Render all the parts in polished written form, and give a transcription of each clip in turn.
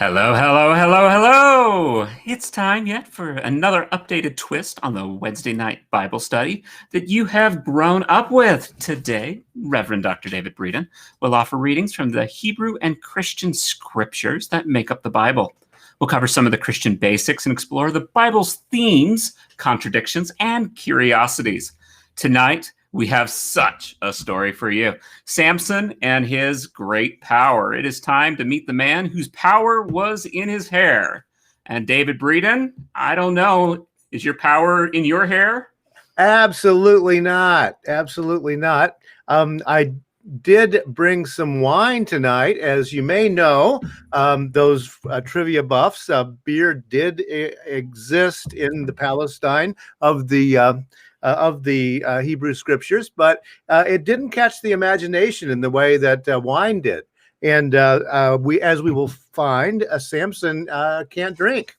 Hello, hello, hello, hello! It's time yet for another updated twist on the Wednesday night Bible study that you have grown up with. Today, Reverend Dr. David Breeden will offer readings from the Hebrew and Christian scriptures that make up the Bible. We'll cover some of the Christian basics and explore the Bible's themes, contradictions, and curiosities. Tonight, we have such a story for you. Samson and his great power. It is time to meet the man whose power was in his hair. And David Breeden, I don't know, is your power in your hair? Absolutely not. Absolutely not. I did bring some wine tonight. As you may know, those trivia buffs, beer did exist in the Palestine of the Hebrew scriptures, but it didn't catch the imagination in the way that wine did. And as we will find, Samson can't drink.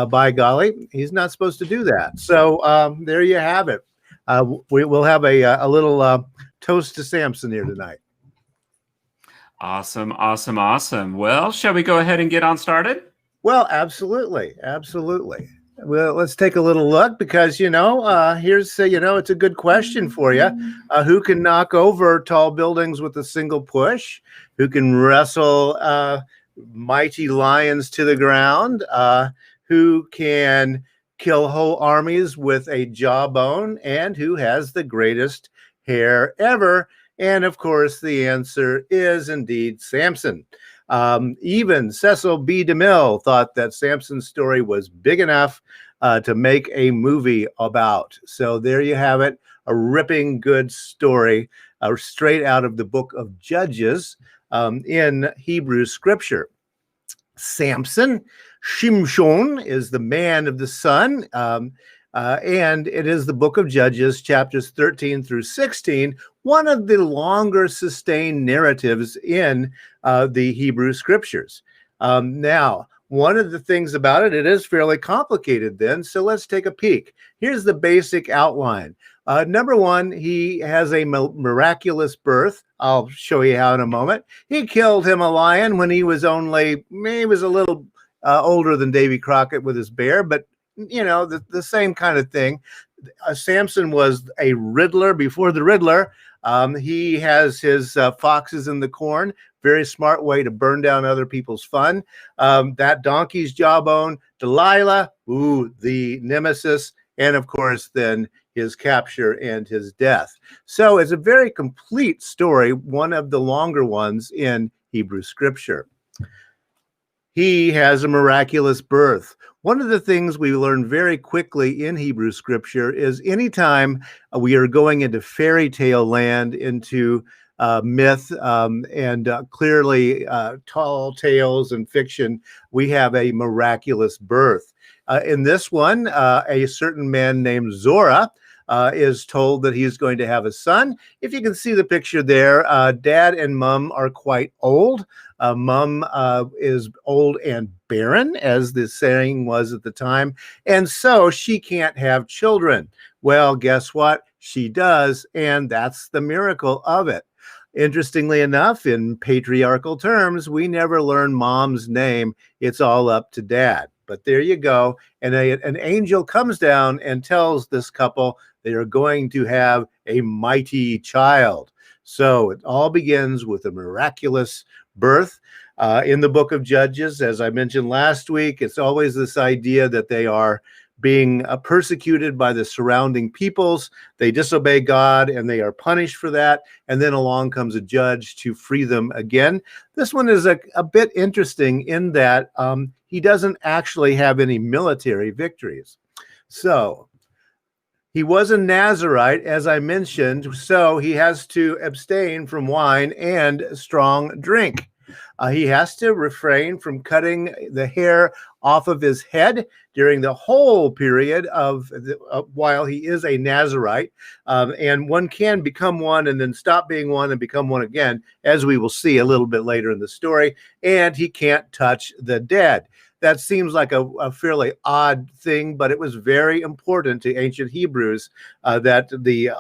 By golly, he's not supposed to do that. So there you have it. We'll have a little toast to Samson here tonight. Awesome, awesome, awesome. Well, shall we go ahead and get on started? Well, absolutely, absolutely. Well, let's take a little look because, here's, it's a good question for you. Who can knock over tall buildings with a single push? Who can wrestle mighty lions to the ground? Who can kill whole armies with a jawbone? And who has the greatest hair ever? And, of course, the answer is indeed Samson. Even Cecil B. DeMille thought that Samson's story was big enough to make a movie about. So there you have it, a ripping good story straight out of the book of Judges in Hebrew scripture. Samson, Shimshon, is the man of the sun, and it is the book of Judges, chapters 13 through 16, one of the longer sustained narratives in the Hebrew scriptures. Now, one of the things about it is fairly complicated then, so let's take a peek. Here's the basic outline. Number one, he has a miraculous birth. I'll show you how in a moment. He killed him a lion when he was a little older than Davy Crockett with his bear, but the same kind of thing. Samson was a riddler before the Riddler. He has his foxes in the corn. Very smart way to burn down other people's fun. That donkey's jawbone, Delilah, the nemesis, and of course then his capture and his death. So it's a very complete story, one of the longer ones in Hebrew scripture. He has a miraculous birth. One of the things we learn very quickly in Hebrew scripture is anytime we are going into fairy tale land, into myth, and clearly tall tales and fiction, we have a miraculous birth. In this one, a certain man named Zora is told that he's going to have a son. If you can see the picture there, Dad and Mom are quite old. Mom is old and barren, as the saying was at the time, and so she can't have children. Well, guess what? She does, and that's the miracle of it. Interestingly enough, in patriarchal terms, we never learn Mom's name. It's all up to Dad. But there you go. And an angel comes down and tells this couple they are going to have a mighty child. So it all begins with a miraculous birth. In the book of Judges, as I mentioned last week, it's always this idea that they are being persecuted by the surrounding peoples. They disobey God and they are punished for that. And then along comes a judge to free them again. This one is a bit interesting in that he doesn't actually have any military victories. So he was a Nazarite, as I mentioned, so he has to abstain from wine and strong drink. He has to refrain from cutting the hair off of his head during the whole period of while he is a Nazarite. And one can become one and then stop being one and become one again, as we will see a little bit later in the story. And he can't touch the dead. That seems like a fairly odd thing, but it was very important to ancient Hebrews that the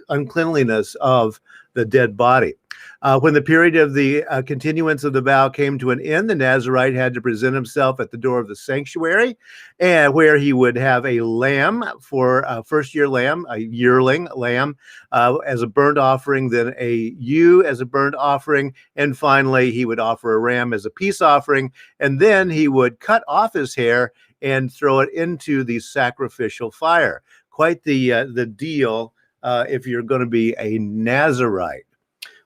uncleanliness of the dead body. When the period of the continuance of the vow came to an end, the Nazirite had to present himself at the door of the sanctuary, and where he would have a lamb for a first-year lamb, a yearling lamb, as a burnt offering, then a ewe as a burnt offering, and finally he would offer a ram as a peace offering, and then he would cut off his hair and throw it into the sacrificial fire. Quite the deal if you're going to be a Nazirite.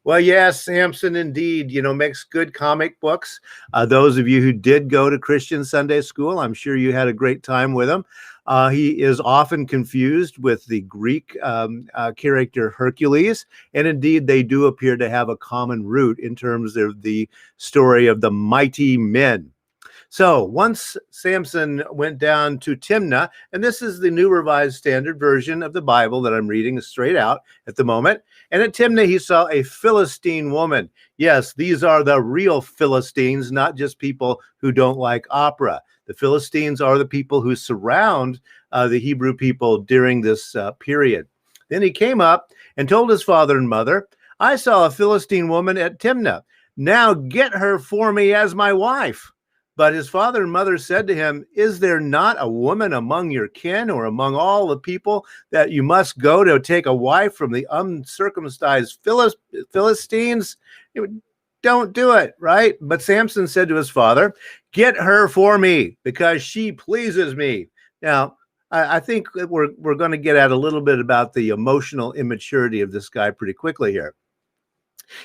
Well, yes, Samson indeed, makes good comic books. Those of you who did go to Christian Sunday school, I'm sure you had a great time with him. He is often confused with the Greek character Hercules, and indeed they do appear to have a common root in terms of the story of the mighty men. So once Samson went down to Timnah, and this is the New Revised Standard Version of the Bible that I'm reading straight out at the moment. And at Timnah, he saw a Philistine woman. Yes, these are the real Philistines, not just people who don't like opera. The Philistines are the people who surround the Hebrew people during this period. Then he came up and told his father and mother, I saw a Philistine woman at Timnah. Now get her for me as my wife. But his father and mother said to him, is there not a woman among your kin or among all the people that you must go to take a wife from the uncircumcised Philistines? Don't do it, right? But Samson said to his father, get her for me because she pleases me. Now, I think that we're going to get at a little bit about the emotional immaturity of this guy pretty quickly here.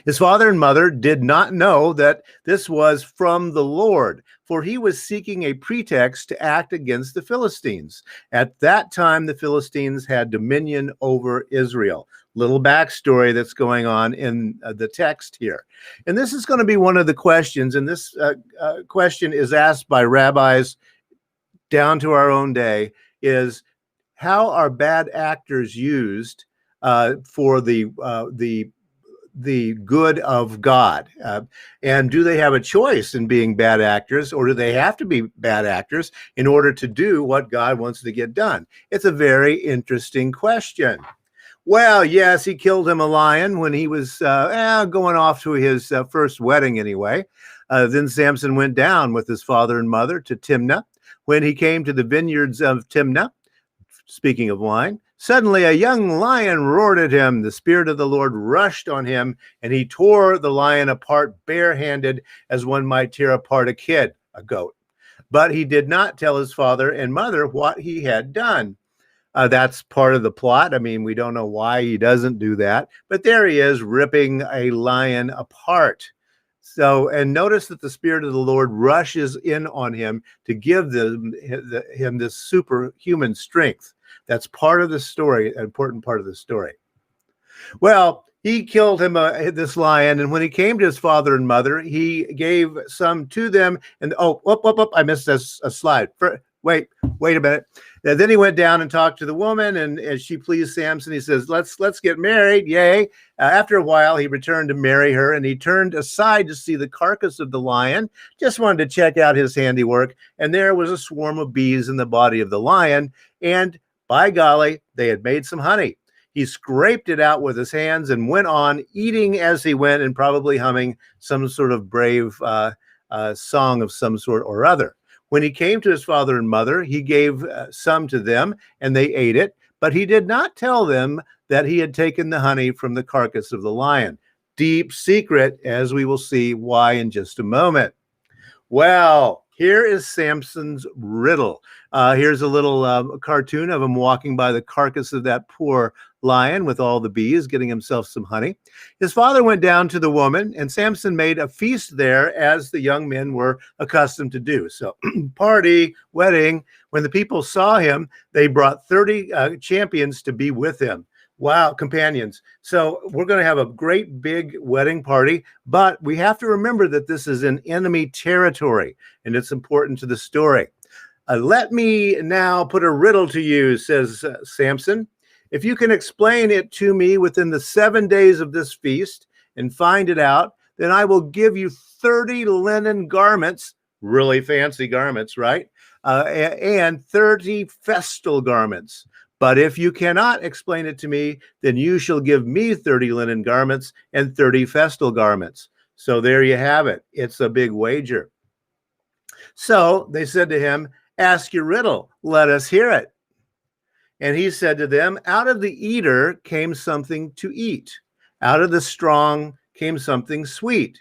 His father and mother did not know that this was from the Lord, for he was seeking a pretext to act against the Philistines. At that time, the Philistines had dominion over Israel. Little backstory that's going on in the text here. And this is going to be one of the questions, and this question is asked by rabbis down to our own day, is how are bad actors used for the good of God? And do they have a choice in being bad actors, or do they have to be bad actors in order to do what God wants to get done? It's a very interesting question. Well, yes, he killed him a lion when he was going off to his first wedding anyway. Then Samson went down with his father and mother to Timnah. When he came to the vineyards of Timnah, speaking of wine, suddenly a young lion roared at him. The Spirit of the Lord rushed on him, and he tore the lion apart barehanded as one might tear apart a goat. But he did not tell his father and mother what he had done. That's part of the plot. I mean, we don't know why he doesn't do that, but there he is ripping a lion apart. So, and notice that the Spirit of the Lord rushes in on him to give him this superhuman strength. That's part of the story, an important part of the story. Well, he killed him, this lion, and when he came to his father and mother, he gave some to them. And I missed a slide. Wait a minute. Then he went down and talked to the woman, and as she pleased Samson, he says, let's get married. Yay. After a while, he returned to marry her, and he turned aside to see the carcass of the lion, just wanted to check out his handiwork. And there was a swarm of bees in the body of the lion, and by golly, they had made some honey. He scraped it out with his hands and went on eating as he went and probably humming some sort of brave song of some sort or other. When he came to his father and mother, he gave some to them and they ate it, but he did not tell them that he had taken the honey from the carcass of the lion. Deep secret, as we will see why in just a moment. Well, here is Samson's riddle. Here's a little cartoon of him walking by the carcass of that poor lion with all the bees, getting himself some honey. His father went down to the woman, and Samson made a feast there as the young men were accustomed to do. So party, wedding. When the people saw him, they brought 30 champions to be with him. Wow, companions. So we're going to have a great big wedding party, but we have to remember that this is in enemy territory, and it's important to the story. Let me now put a riddle to you, says Samson. If you can explain it to me within the 7 days of this feast and find it out, then I will give you 30 linen garments, really fancy garments, right? And 30 festal garments. But if you cannot explain it to me, then you shall give me 30 linen garments and 30 festal garments. So there you have it. It's a big wager. So they said to him, ask your riddle. Let us hear it. And he said to them, out of the eater came something to eat. Out of the strong came something sweet.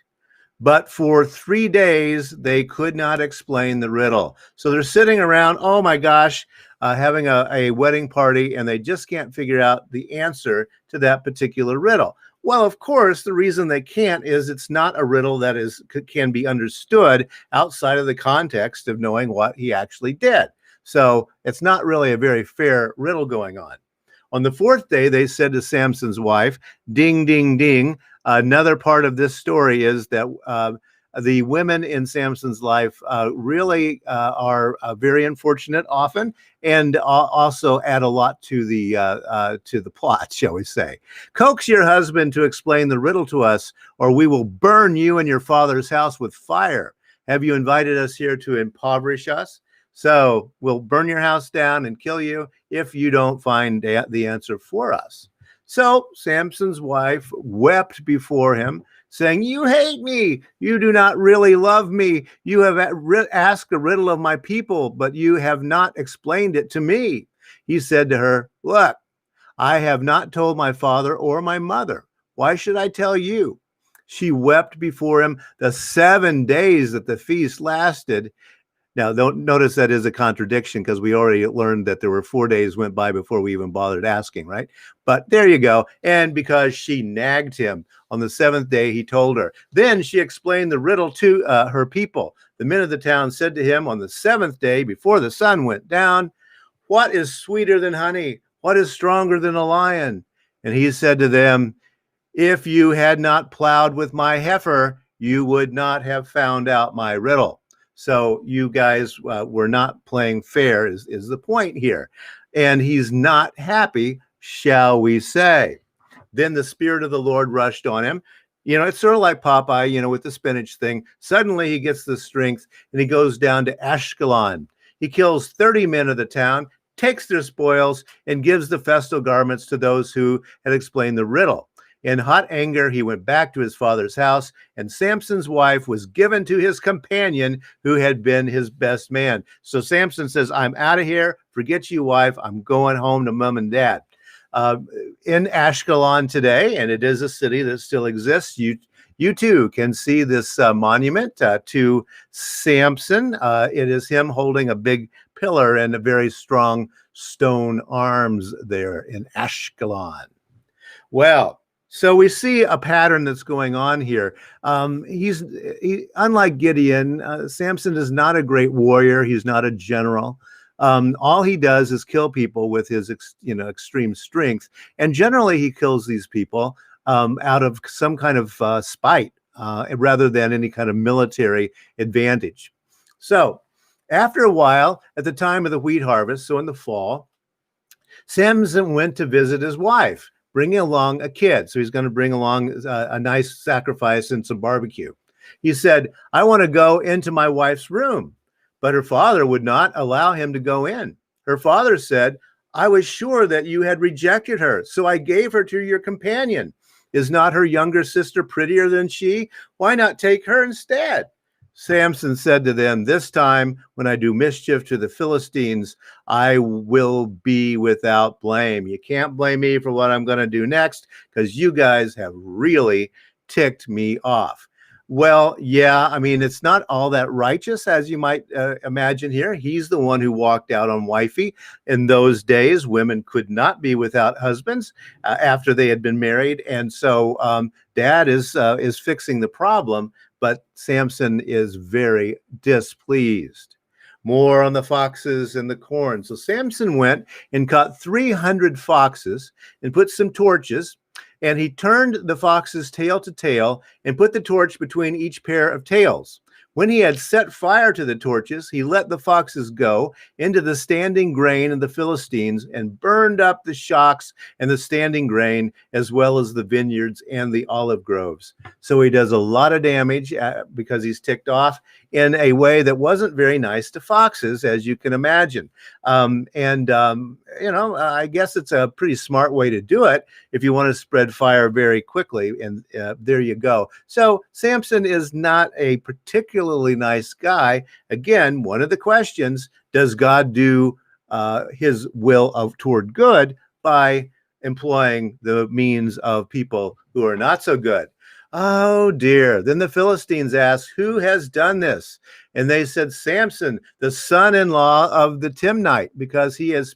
But for 3 days, they could not explain the riddle. So they're sitting around, oh my gosh, having a wedding party, and they just can't figure out the answer to that particular riddle. Well, of course, the reason they can't is it's not a riddle that can be understood outside of the context of knowing what he actually did. So it's not really a very fair riddle going on. On the 4th day, they said to Samson's wife, ding, ding, ding. Another part of this story is that the women in Samson's life really are very unfortunate often, and also add a lot to the plot, shall we say. Coax your husband to explain the riddle to us, or we will burn you and your father's house with fire. Have you invited us here to impoverish us? So we'll burn your house down and kill you if you don't find the answer for us. So Samson's wife wept before him, saying, you hate me. You do not really love me. You have asked a riddle of my people, but you have not explained it to me. He said to her, look, I have not told my father or my mother. Why should I tell you? She wept before him the 7 days that the feast lasted. Now, don't notice that is a contradiction, because we already learned that there were 4 days went by before we even bothered asking, right? But there you go. And because she nagged him, on the 7th day, he told her. Then she explained the riddle to her people. The men of the town said to him on the 7th day, before the sun went down, what is sweeter than honey? What is stronger than a lion? And he said to them, if you had not plowed with my heifer, you would not have found out my riddle. So you guys were not playing fair is the point here. And he's not happy, shall we say. Then the Spirit of the Lord rushed on him. You know, it's sort of like Popeye, you know, with the spinach thing. Suddenly he gets the strength and he goes down to Ashkelon. He kills 30 men of the town, takes their spoils, and gives the festal garments to those who had explained the riddle. In hot anger, he went back to his father's house, and Samson's wife was given to his companion who had been his best man. So Samson says, I'm out of here. Forget you, wife. I'm going home to mom and dad. In Ashkelon today, and it is a city that still exists, you too can see this monument to Samson. It is him holding a big pillar and a very strong stone arms there in Ashkelon. Well, so we see a pattern that's going on here. Unlike Gideon, Samson is not a great warrior. He's not a general. All he does is kill people with his extreme strength. And generally he kills these people out of some kind of spite rather than any kind of military advantage. So after a while, at the time of the wheat harvest, so in the fall, Samson went to visit his wife, bringing along a kid. So he's going to bring along a nice sacrifice and some barbecue. He said, I want to go into my wife's room. But her father would not allow him to go in. Her father said, I was sure that you had rejected her, so I gave her to your companion. Is not her younger sister prettier than she? Why not take her instead? Samson said to them, this time when I do mischief to the Philistines, I will be without blame. You can't blame me for what I'm going to do next, because you guys have really ticked me off. Well, yeah, I mean, it's not all that righteous, as you might imagine here. He's the one who walked out on wifey. In those days, women could not be without husbands after they had been married. And so dad is fixing the problem, but Samson is very displeased. More on the foxes and the corn. So Samson went and caught 300 foxes and put some torches, and he turned the fox's tail to tail and put the torch between each pair of tails. When he had set fire to the torches, he let the foxes go into the standing grain of the Philistines and burned up the shocks and the standing grain, as well as the vineyards and the olive groves. So he does a lot of damage because he's ticked off in a way that wasn't very nice to foxes, as you can imagine. I guess it's a pretty smart way to do it if you want to spread fire very quickly. And there you go. So Samson is not a particularly nice guy. Again, one of the questions, does God do his will toward good by employing the means of people who are not so good? Oh dear. Then the Philistines asked, who has done this? And they said, Samson, the son-in-law of the Timnite, because he has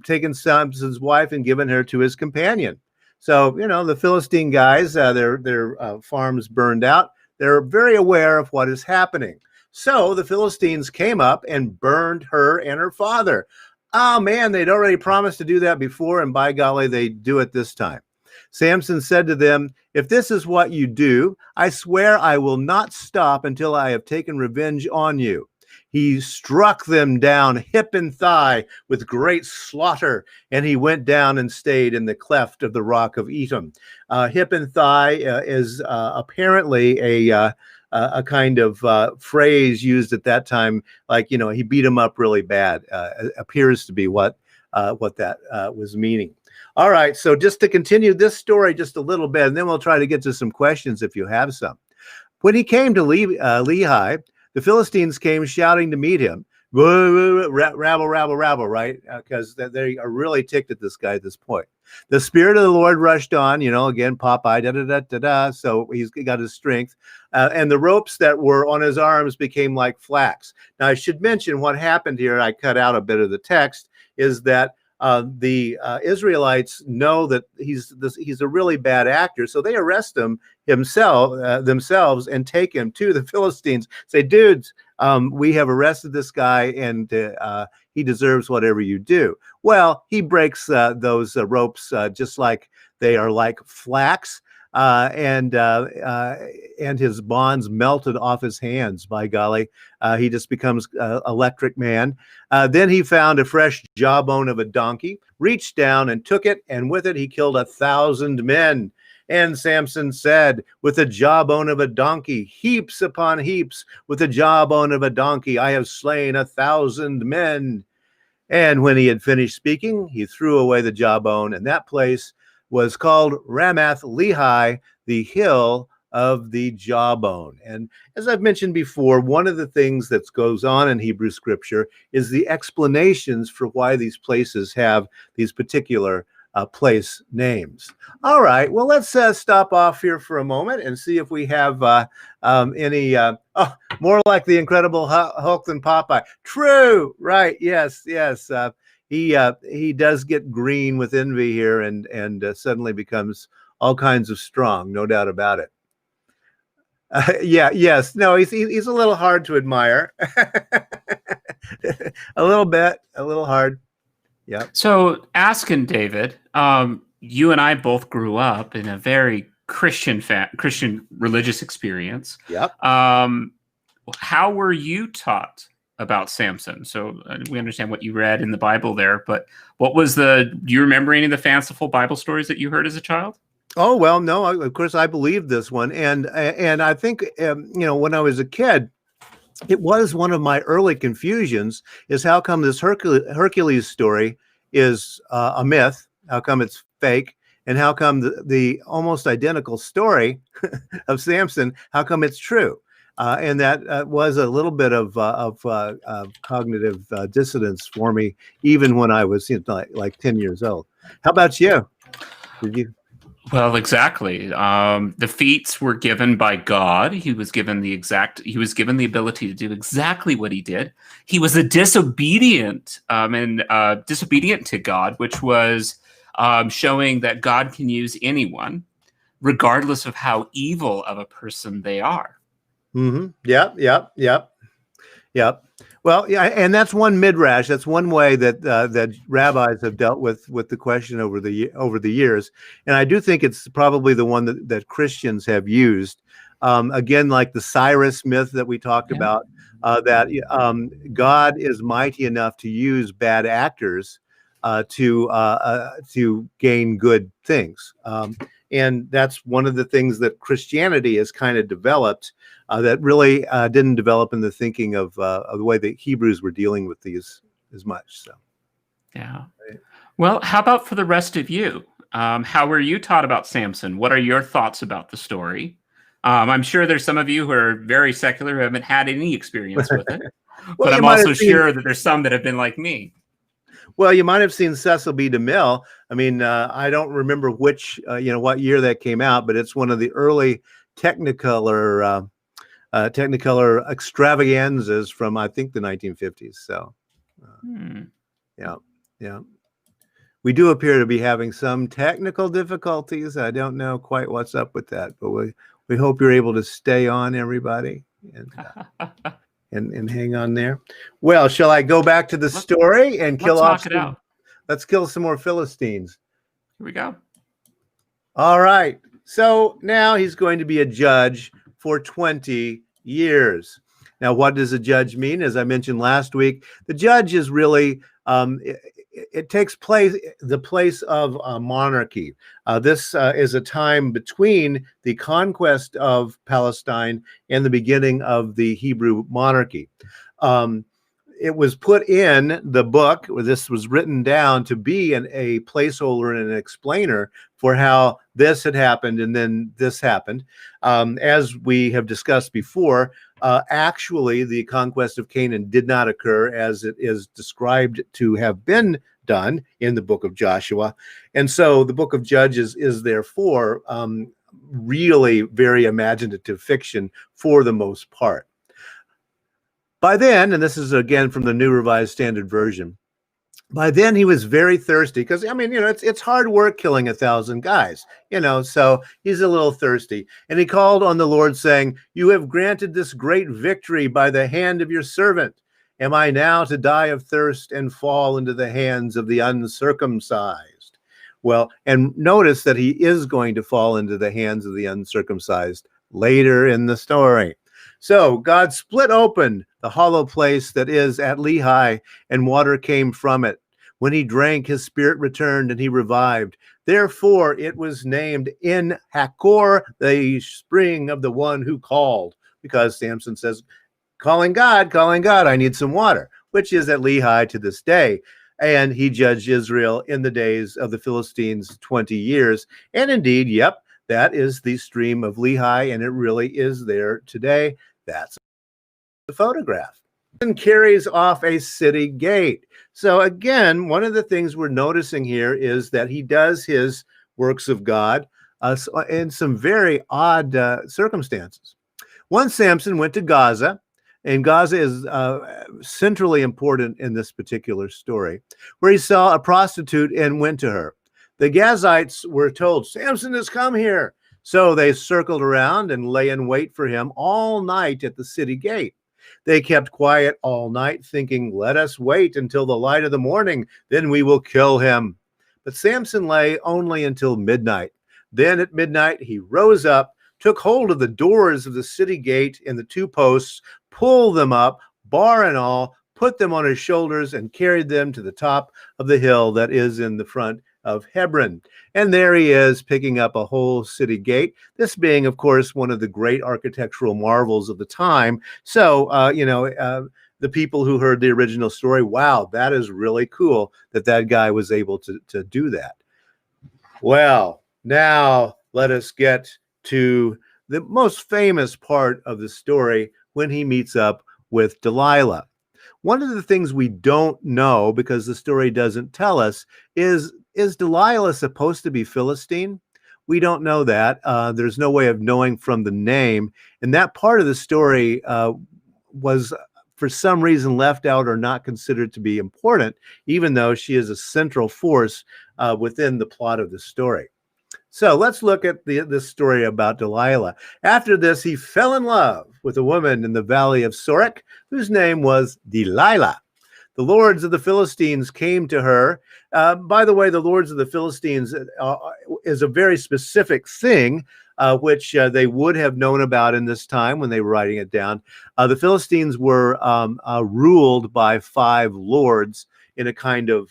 taken Samson's wife and given her to his companion. So, the Philistine guys, their farms burned out. They're very aware of what is happening. So the Philistines came up and burned her and her father. Oh man, they'd already promised to do that before, and by golly, they do it this time. Samson said to them, if this is what you do, I swear I will not stop until I have taken revenge on you. He struck them down hip and thigh with great slaughter, and he went down and stayed in the cleft of the rock of Etam. Hip and thigh is apparently a kind of phrase used at that time, like, he beat him up really bad, appears to be what that was meaning. All right, so just to continue this story just a little bit, and then we'll try to get to some questions if you have some. When he came to Lehi, the Philistines came shouting to meet him. Rabble, rabble, rabble, right? Because they are really ticked at this guy at this point. The Spirit of the Lord rushed on, again, Popeye, da-da-da-da-da, so he's got his strength. And the ropes that were on his arms became like flax. Now, I should mention what happened here. I cut out a bit of the text, is that the Israelites know that he's a really bad actor, so they arrest themselves and take him to the Philistines. Say, dudes, we have arrested this guy, and he deserves whatever you do. Well, he breaks those ropes just like they are like flax, and his bonds melted off his hands. By golly, he just becomes electric man. Then he found a fresh jawbone of a donkey, reached down and took it, and with it he killed 1,000 men. And Samson said, with the jawbone of a donkey, heaps upon heaps, with the jawbone of a donkey, I have slain 1,000 men. And when he had finished speaking, he threw away the jawbone, and that place was called Ramath Lehi, the hill of the jawbone. And as I've mentioned before, one of the things that goes on in Hebrew scripture is the explanations for why these places have these particular place names. All right, well, let's stop off here for a moment and see if we have any, more like the Incredible Hulk than Popeye. True, right, yes. He does get green with envy here and suddenly becomes all kinds of strong, no doubt about it. Yes, no, he's a little hard to admire. A little bit, a little hard. Yeah. So, asking David, you and I both grew up in a very Christian religious experience. Yep. How were you taught about Samson? So we understand what you read in the Bible there, but do you remember any of the fanciful Bible stories that you heard as a child? Oh, well, no, of course I believed this one. And I think, when I was a kid, it was one of my early confusions is how come this Hercules story is a myth? How come it's fake? And how come the almost identical story of Samson, how come it's true? And that was a little bit of cognitive dissonance for me, even when I was like 10 years old. How about you? Did you? Well, exactly. The feats were given by God. He was given the ability to do exactly what he did. He was disobedient to God, which was showing that God can use anyone, regardless of how evil of a person they are. Mm-hmm. Yep. Well, yeah, and that's one midrash. That's one way that rabbis have dealt with the question over the years, and I do think it's probably the one that Christians have used Again, like the Cyrus myth that we talked about, that God is mighty enough to use bad actors to gain good things. And that's one of the things that Christianity has kind of developed that really didn't develop in the thinking of the way the Hebrews were dealing with these as much. So, yeah. Well, how about for the rest of you? How were you taught about Samson? What are your thoughts about the story? I'm sure there's some of you who are very secular who haven't had any experience with it, well, but I'm also sure that there's some that have been like me. Well, you might have seen Cecil B. DeMille. I mean, I don't remember which, what year that came out, but it's one of the early Technicolor extravaganzas from, I think, the 1950s. So, yeah. We do appear to be having some technical difficulties. I don't know quite what's up with that, but we hope you're able to stay on, everybody, and hang on there. Well, shall I go back to the story and kill off? Let's kill some more Philistines. Here we go. All right. So now he's going to be a judge for 20 years. Now, what does a judge mean? As I mentioned last week, the judge is really it takes the place of a monarchy. This is a time between the conquest of Palestine and the beginning of the Hebrew monarchy. It was put in the book, where this was written down to be a placeholder and an explainer for how this had happened and then this happened. As we have discussed before, actually the conquest of Canaan did not occur as it is described to have been done in the book of Joshua. And so the book of Judges is therefore really very imaginative fiction for the most part. By then, and this is again from the New Revised Standard Version, by then he was very thirsty because, I mean, it's hard work killing 1,000 guys, so he's a little thirsty. And he called on the Lord saying, "You have granted this great victory by the hand of your servant. Am I now to die of thirst and fall into the hands of the uncircumcised?" Well, and notice that he is going to fall into the hands of the uncircumcised later in the story. So God split open the hollow place that is at Lehi, and water came from it. When he drank, his spirit returned, and he revived. Therefore it was named In Hakor, the spring of the one who called, because Samson says, calling God, I need some water, which is at Lehi to this day. And he judged Israel in the days of the Philistines 20 years. And indeed, yep, that is the stream of Lehi, and it really is there today. That's the photograph. And carries off a city gate. So again, one of the things we're noticing here is that he does his works of God in some very odd circumstances. Once Samson went to Gaza, and Gaza is centrally important in this particular story, where he saw a prostitute and went to her. The Gazites were told, "Samson has come here." So they circled around and lay in wait for him all night at the city gate. They kept quiet all night, thinking, "Let us wait until the light of the morning, then we will kill him." But Samson lay only until midnight. Then at midnight he rose up, took hold of the doors of the city gate and the two posts, pulled them up, bar and all, put them on his shoulders, and carried them to the top of the hill that is in the front of Hebron. And there he is, picking up a whole city gate, this being, of course, one of the great architectural marvels of the time. So, the people who heard the original story, wow, that is really cool that guy was able to do that. Well, now let us get to the most famous part of the story, when he meets up with Delilah. One of the things we don't know, because the story doesn't tell us, is Delilah supposed to be Philistine? We don't know that. There's no way of knowing from the name. And that part of the story was, for some reason, left out or not considered to be important, even though she is a central force within the plot of the story. So let's look at this story about Delilah. After this, he fell in love with a woman in the valley of Sorek, whose name was Delilah. The lords of the Philistines came to her. By the way, the lords of the Philistines is a very specific thing. which they would have known about in this time when they were writing it down. The Philistines were ruled by 5 lords in a kind of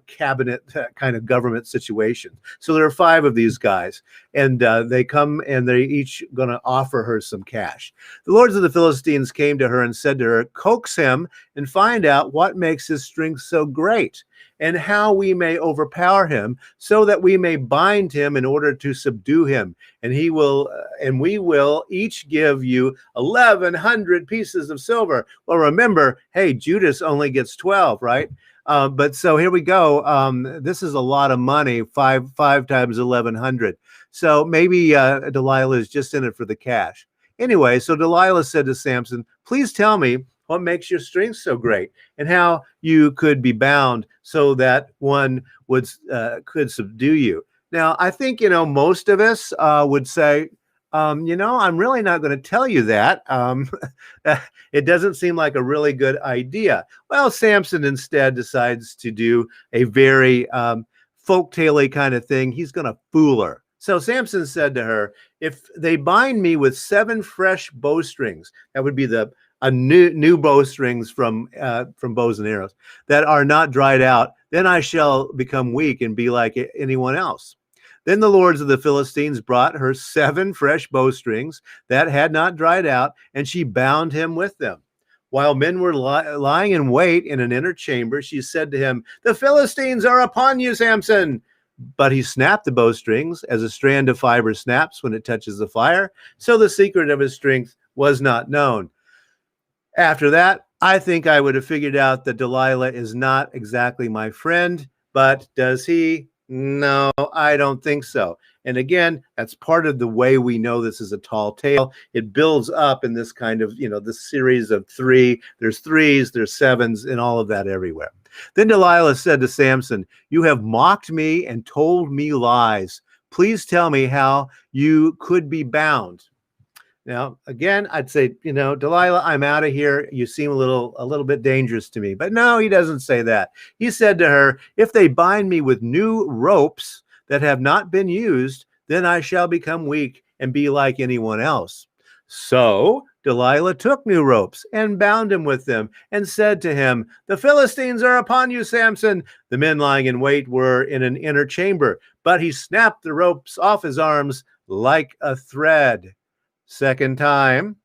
cabinet kind of government situation. So there are 5 of these guys, and they come and they're each going to offer her some cash. The lords of the Philistines came to her and said to her, "Coax him and find out what makes his strength so great, and how we may overpower him, so that we may bind him in order to subdue him. And he will, and we will each give you 1,100 pieces of silver." Well, remember, hey, Judas only gets 12, right? But so here we go. This is a lot of money, five times 1,100. So maybe Delilah is just in it for the cash. Anyway, so Delilah said to Samson, "Please tell me what makes your strength so great, and how you could be bound so that one would could subdue you." Now, I think, most of us would say, I'm really not going to tell you that. It doesn't seem like a really good idea. Well, Samson instead decides to do a very folktale-y kind of thing. He's going to fool her. So Samson said to her, "If they bind me with 7 fresh bowstrings," that would be a new bowstrings from bows and arrows, "that are not dried out, then I shall become weak and be like anyone else." Then the lords of the Philistines brought her 7 fresh bowstrings that had not dried out, and she bound him with them. While men were lying in wait in an inner chamber, she said to him, "The Philistines are upon you, Samson." But he snapped the bowstrings as a strand of fiber snaps when it touches the fire. So the secret of his strength was not known. After that, I think I would have figured out that Delilah is not exactly my friend, but does he? No, I don't think so. And again, that's part of the way we know this is a tall tale. It builds up in this kind of, this series of 3. There's 3s, there's 7s, and all of that everywhere. Then Delilah said to Samson, "You have mocked me and told me lies. Please tell me how you could be bound." Now, again, I'd say, "Delilah, I'm out of here. You seem a little bit dangerous to me." But no, he doesn't say that. He said to her, "If they bind me with new ropes that have not been used, then I shall become weak and be like anyone else." So Delilah took new ropes and bound him with them and said to him, "The Philistines are upon you, Samson." The men lying in wait were in an inner chamber, but he snapped the ropes off his arms like a thread. Second time.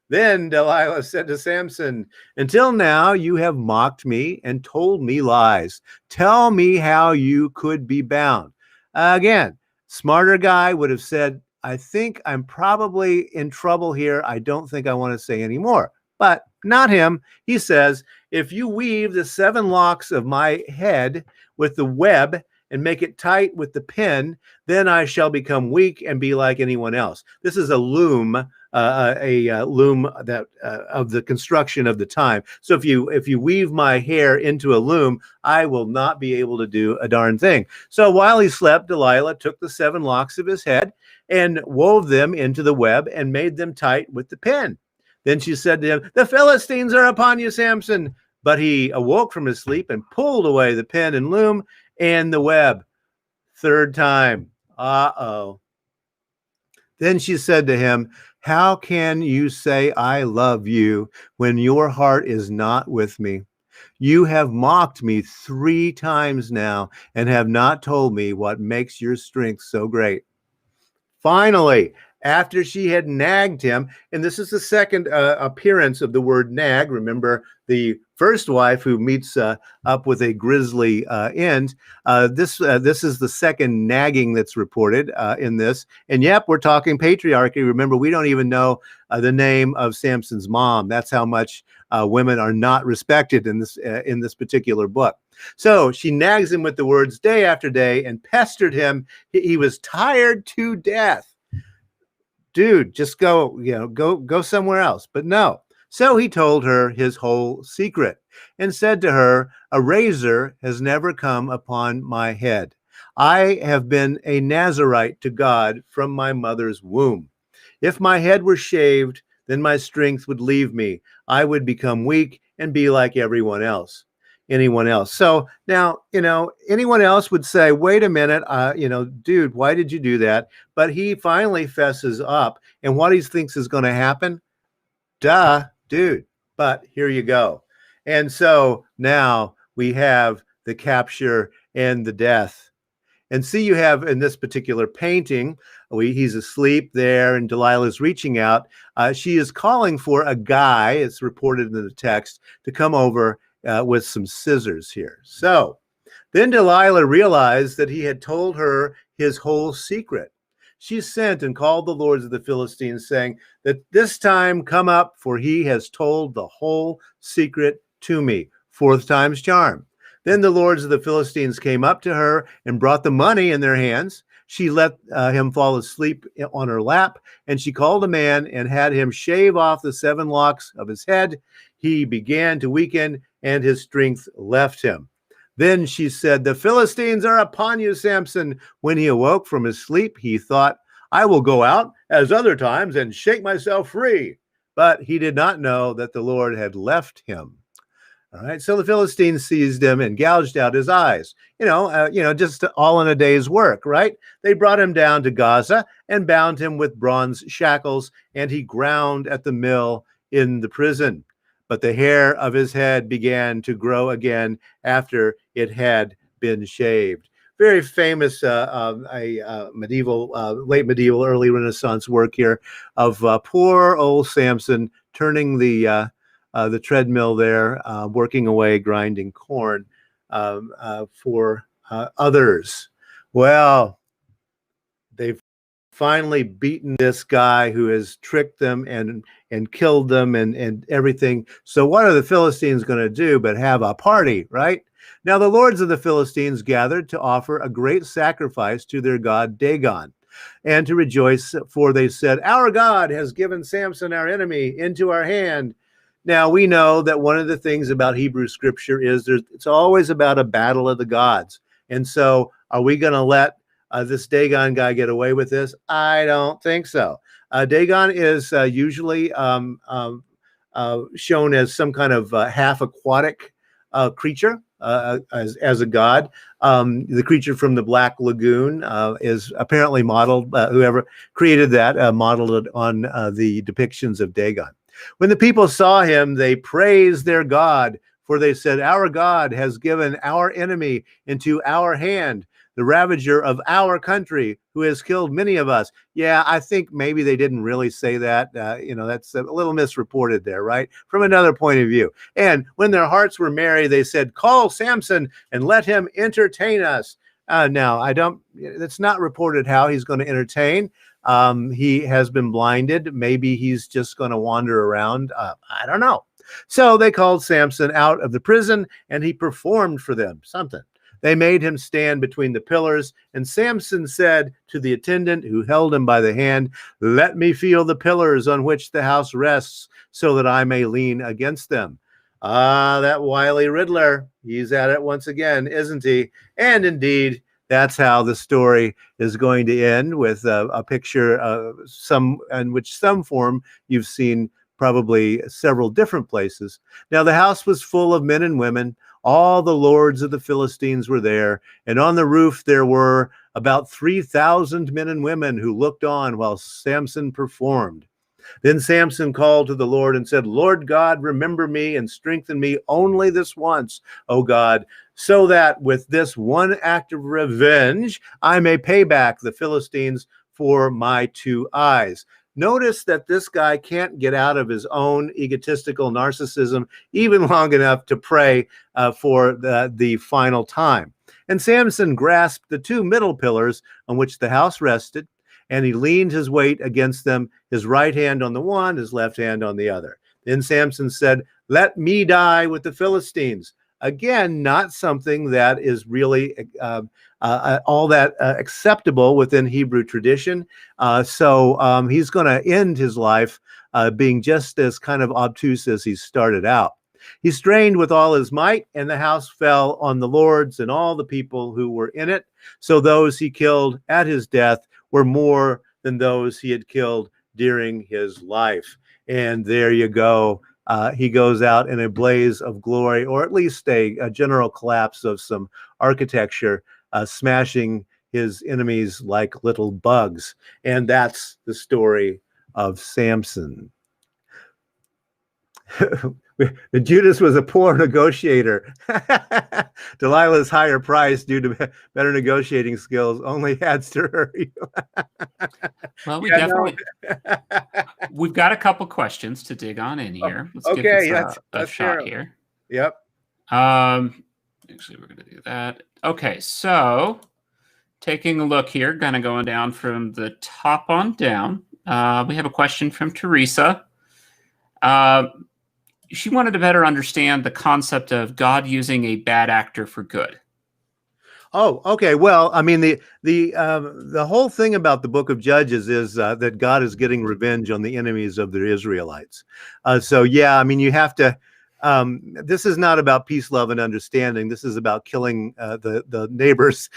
Then Delilah said to Samson, "Until now you have mocked me and told me lies. Tell me how you could be bound." Again, smarter guy would have said, "I think I'm probably in trouble here. I don't think I want to say any more." But not him. He says, "If you weave the 7 locks of my head with the web and make it tight with the pin, then I shall become weak and be like anyone else." This is a loom, loom that of the construction of the time. So if you weave my hair into a loom, I will not be able to do a darn thing. So while he slept, Delilah took the 7 locks of his head and wove them into the web and made them tight with the pin. Then she said to him, "The Philistines are upon you, Samson." But he awoke from his sleep and pulled away the pin and loom and the web. Third time. Uh-oh. Then she said to him, "How can you say I love you when your heart is not with me? You have mocked me 3 times now and have not told me what makes your strength so great." Finally, after she had nagged him, and this is the second appearance of the word nag. Remember the first wife who meets up with a grisly end. This is the second nagging that's reported in this. And yep, we're talking patriarchy. Remember, we don't even know the name of Samson's mom. That's how much women are not respected in this particular book. So she nags him with the words day after day and pestered him. He was tired to death. Dude, just go somewhere else. But no. So he told her his whole secret and said to her, "A razor has never come upon my head. I have been a Nazarite to God from my mother's womb. If my head were shaved, then my strength would leave me. I would become weak and be like everyone else. anyone else. So now, anyone else would say, wait a minute, dude, why did you do that? But he finally fesses up, and what he thinks is going to happen, duh, dude. But here you go. And so now we have the capture and the death. And see, you have in this particular painting, he's asleep there, and Delilah's reaching out. She is calling for a guy, it's reported in the text, to come over with some scissors here. So then Delilah realized that he had told her his whole secret. She sent and called the lords of the Philistines, saying that this time come up, for he has told the whole secret to me. Fourth time's charm. Then the lords of the Philistines came up to her and brought the money in their hands. She let him fall asleep on her lap, and she called a man and had him shave off the 7 locks of his head. He began to weaken, and his strength left him. Then she said, the Philistines are upon you, Samson. When he awoke from his sleep, he thought, I will go out as other times and shake myself free. But he did not know that the Lord had left him. All right, so the Philistines seized him and gouged out his eyes. Just all in a day's work, right? They brought him down to Gaza and bound him with bronze shackles, and he ground at the mill in the prison. But the hair of his head began to grow again after it had been shaved. Very famous medieval, late medieval, early Renaissance work here of poor old Samson turning the treadmill there, working away, grinding corn for others. Well, they've finally beaten this guy who has tricked them and killed them and everything. So what are the Philistines going to do but have a party, right? Now the lords of the Philistines gathered to offer a great sacrifice to their god Dagon, and to rejoice, for they said, our God has given Samson, our enemy, into our hand. Now, we know that one of the things about Hebrew scripture is it's always about a battle of the gods. And so are we going to let this Dagon guy get away with this? I don't think so. Dagon is usually shown as some kind of half-aquatic creature as a god. The creature from the Black Lagoon is apparently modeled, whoever created that modeled it on the depictions of Dagon. When the people saw him, they praised their God, for they said, our God has given our enemy into our hand, the ravager of our country, who has killed many of us. Yeah, I think maybe they didn't really say that. That's a little misreported there, right? From another point of view. And when their hearts were merry, they said, call Samson and let him entertain us. Now, it's not reported how he's going to entertain. He has been blinded. Maybe he's just going to wander around. I don't know. So they called Samson out of the prison, and he performed for them something. They made him stand between the pillars, and Samson said to the attendant who held him by the hand, let me feel the pillars on which the house rests, so that I may lean against them. That wily Riddler, he's at it once again, isn't he? And indeed, that's how the story is going to end, with a picture in which some form you've seen probably several different places. Now the house was full of men and women. All the lords of the Philistines were there, and on the roof there were about 3,000 men and women who looked on while Samson performed. Then Samson called to the Lord and said, Lord God, remember me and strengthen me only this once, O God, so that with this one act of revenge, I may pay back the Philistines for my 2 eyes. Notice that this guy can't get out of his own egotistical narcissism even long enough to pray for the final time. And Samson grasped the 2 middle pillars on which the house rested, and he leaned his weight against them, his right hand on the one, his left hand on the other. Then Samson said, let me die with the Philistines. Again, not something that is really all that acceptable within Hebrew tradition. So he's going to end his life being just as kind of obtuse as he started out. He strained with all his might, and the house fell on the lords and all the people who were in it. So those he killed at his death were more than those he had killed during his life. And there you go. he goes out in a blaze of glory, or at least a general collapse of some architecture, smashing his enemies like little bugs. And that's the story of Samson. Judas was a poor negotiator. Delilah's higher price due to better negotiating skills only adds to her. Well, we've got a couple questions to dig on in here. Let's give this a shot here. Yep. Actually, we're going to do that. Okay, so taking a look here, kind of going down from the top on down. We have a question from Teresa. She wanted to better understand the concept of God using a bad actor for good. Oh, okay. Well, I mean, the whole thing about the book of Judges is that God is getting revenge on the enemies of the Israelites. So, yeah, I mean, you have to. This is not about peace, love, and understanding. This is about killing the neighbors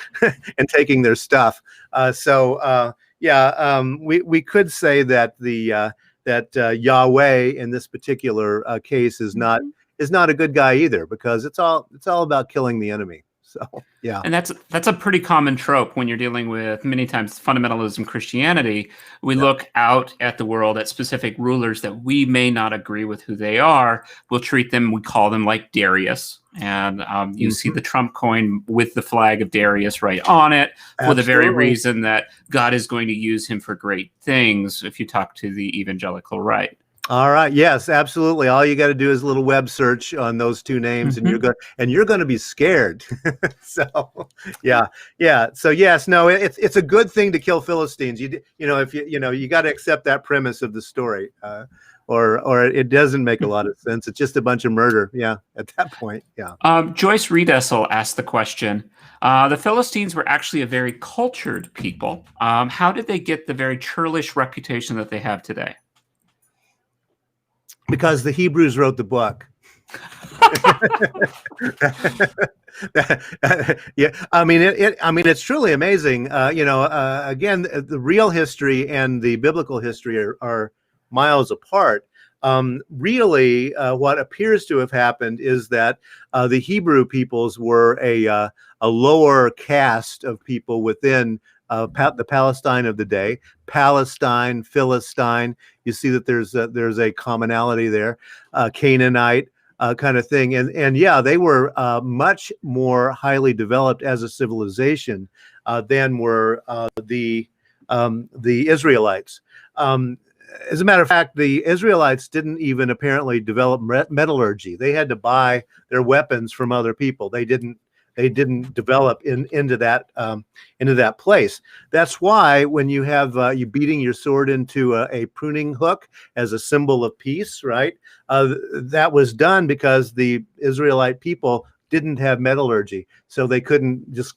and taking their stuff. We could say that that Yahweh in this particular case is not a good guy either, because it's all about killing the enemy. So yeah, and that's a pretty common trope when you're dealing with many times fundamentalism Christianity. We look out at the world at specific rulers that we may not agree with who they are. We'll treat them. We call them like Darius, and you see the Trump coin with the flag of Darius right on it for the very reason that God is going to use him for great things. If you talk to the evangelical right. All right. Yes, absolutely. All you got to do is a little web search on those two names, and you're going to be scared. So, yeah. So yes, no, it's a good thing to kill Philistines. You got to accept that premise of the story, or it doesn't make a lot of sense. It's just a bunch of murder. Yeah, at that point. Yeah. Joyce Riedessel asked the question. The Philistines were actually a very cultured people. How did they get the very churlish reputation that they have today? Because the Hebrews wrote the book. Yeah, I mean it's truly amazing. Again, the real history and the biblical history are miles apart. Really, what appears to have happened is that the Hebrew peoples were a lower caste of people within the Palestine of the day. Palestine, Philistine. You see that there's a commonality there. Canaanite kind of thing, and yeah, they were much more highly developed as a civilization than were the Israelites. As a matter of fact, the Israelites didn't even apparently develop metallurgy. They had to buy their weapons from other people. They didn't develop into that place. That's why when you have you beating your sword into a pruning hook as a symbol of peace, right? That was done because the Israelite people didn't have metallurgy, so they couldn't just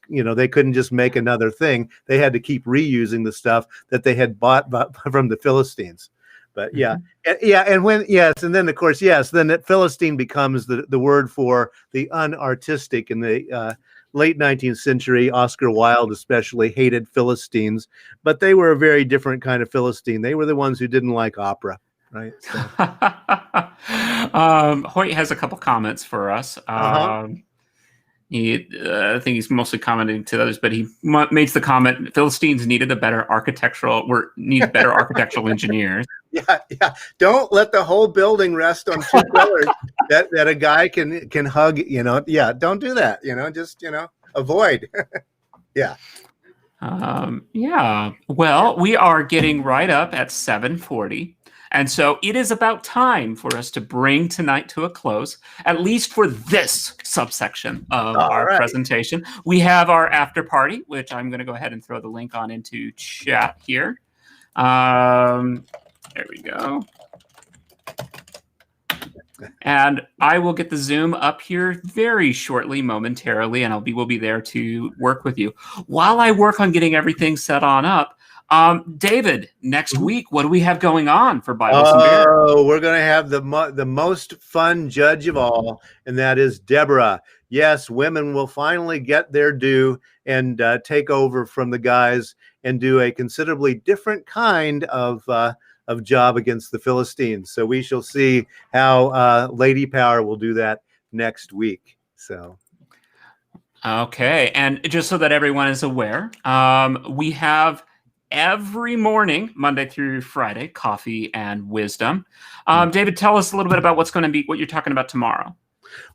make another thing. They had to keep reusing the stuff that they had bought from the Philistines. But yeah, and then of course, then that Philistine becomes the word for the unartistic. In the late 19th century, Oscar Wilde especially hated Philistines, but they were a very different kind of Philistine. They were the ones who didn't like opera, right? So. Hoyt has a couple comments for us. I think he's mostly commenting to others, but he makes the comment: Philistines needed better architectural engineers. Yeah. Don't let the whole building rest on two pillars that a guy can hug. Yeah. Don't do that. Just avoid. Yeah. Yeah. Well, we are getting right up at 7:40. And so it is about time for us to bring tonight to a close, at least for this subsection of our presentation. We have our after party, which I'm going to go ahead and throw the link on into chat here. There we go. And I will get the Zoom up here very shortly, momentarily, and we'll be there to work with you. While I work on getting everything set on up, David, next week, what do we have going on for Bibles and Beer? Oh, we're going to have the most fun judge of all, and that is Deborah. Yes, women will finally get their due and take over from the guys and do a considerably different kind of job against the Philistines. So we shall see how Lady Power will do that next week. So. Okay, and just so that everyone is aware, we have every morning, Monday through Friday, coffee and wisdom. David, tell us a little bit about what you're talking about tomorrow.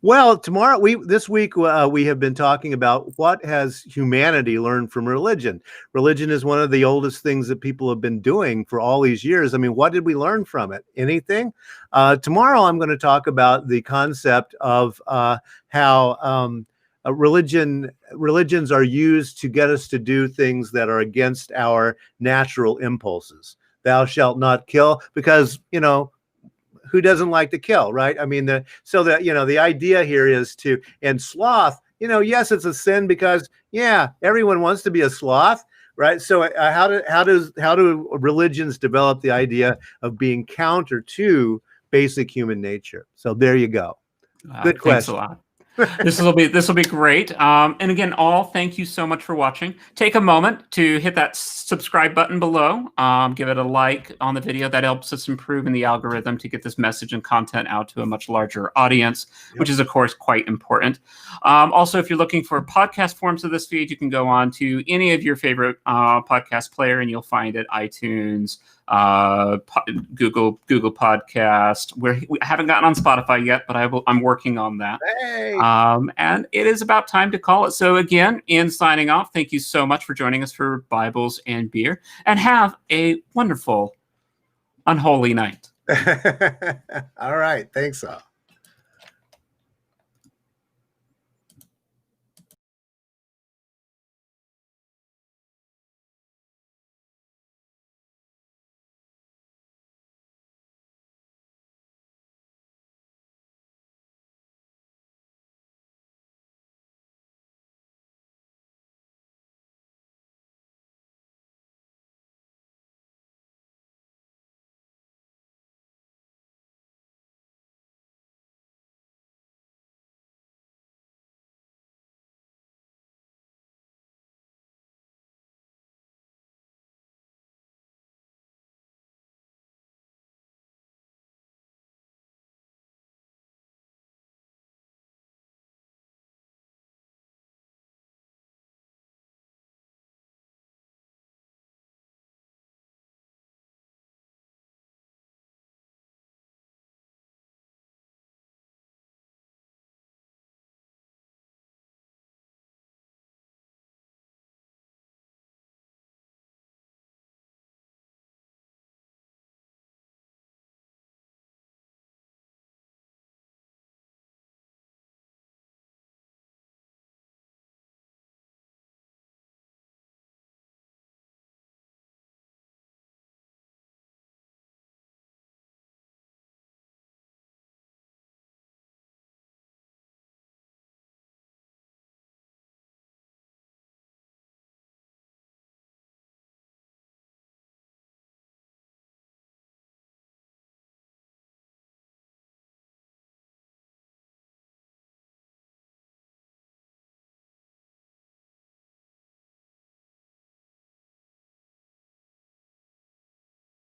Well, this week we have been talking about what has humanity learned from religion. Religion is one of the oldest things that people have been doing for all these years. I mean, what did we learn from it? Anything? Tomorrow I'm going to talk about the concept of how religions are used to get us to do things that are against our natural impulses. Thou shalt not kill, because, who doesn't like to kill, right? I mean, the idea here is and sloth, yes, it's a sin because, everyone wants to be a sloth, right? So how do religions develop the idea of being counter to basic human nature? So there you go. Good question. Thanks a lot. This will be great. And again, thank you so much for watching. Take a moment to hit that subscribe button below. Give it a like on the video. That helps us improve in the algorithm to get this message and content out to a much larger audience, which is, of course, quite important. Also, if you're looking for podcast forms of this feed, you can go on to any of your favorite podcast player, and you'll find it: iTunes, Google Podcast. We haven't gotten on Spotify yet, but I'm working on that. Hey. And it is about time to call it. So again, in signing off, thank you so much for joining us for Bibles and Beer, and have a wonderful, unholy night. All right. Thanks all.